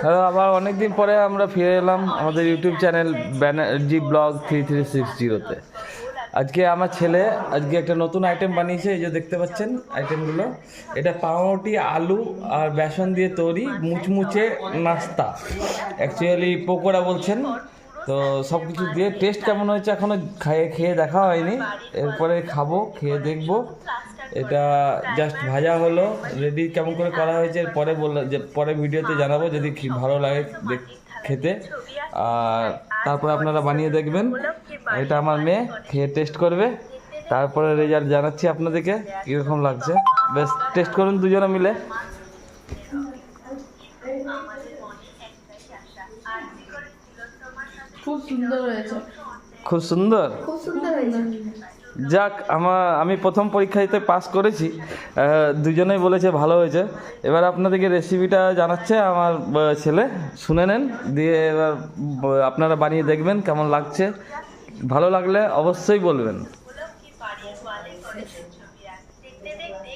Hello, আবার অনেকদিন পরে আমরা ফিরে এলাম আমাদের ইউটিউব চ্যানেল ব্যানার্জি ব্লগ 3360-তে। আজকে আমার ছেলে একটা নতুন আইটেম বানিয়েছে, এই যে দেখতে পাচ্ছেন আইটেমগুলো। এটা পাউরুটি, আলু আর বেসন দিয়ে তৈরি মুচমুচে নাস্তা, অ্যাকচুয়ালি পকোড়া বলছেন। তো সব কিছু দিয়ে টেস্ট কেমন হয়েছে এখনও খেয়ে দেখা হয়নি, এরপরে খাবো, খেয়ে দেখবো। এটা জাস্ট ভাজা হলো, রেডি কেমন করে করা হয়েছে পরে বললাম যে পরে ভিডিওতে জানাবো যদি ভালো লাগে খেতে। আর তারপরে আপনারা বানিয়ে দেখবেন। এটা আমার মেয়ে খেয়ে টেস্ট করবে, তারপরে রেজাল্ট জানাচ্ছি আপনাদেরকে কীরকম লাগছে। বেশ, টেস্ট করুন দুজনে মিলে। খুব সুন্দর হয়েছে। খুব সুন্দর, খুব সুন্দর হয়েছে। যাক, আমি প্রথম পরীক্ষাতে পাস করেছি, দুজনেই বলেছে ভালো হয়েছে। এবার আপনাদেরকে রেসিপিটা জানাচ্ছে আমার ছেলে, শুনে নেন, দিয়ে এবার আপনারা বানিয়ে দেখবেন কেমন লাগছে। ভালো লাগলে অবশ্যই বলবেন।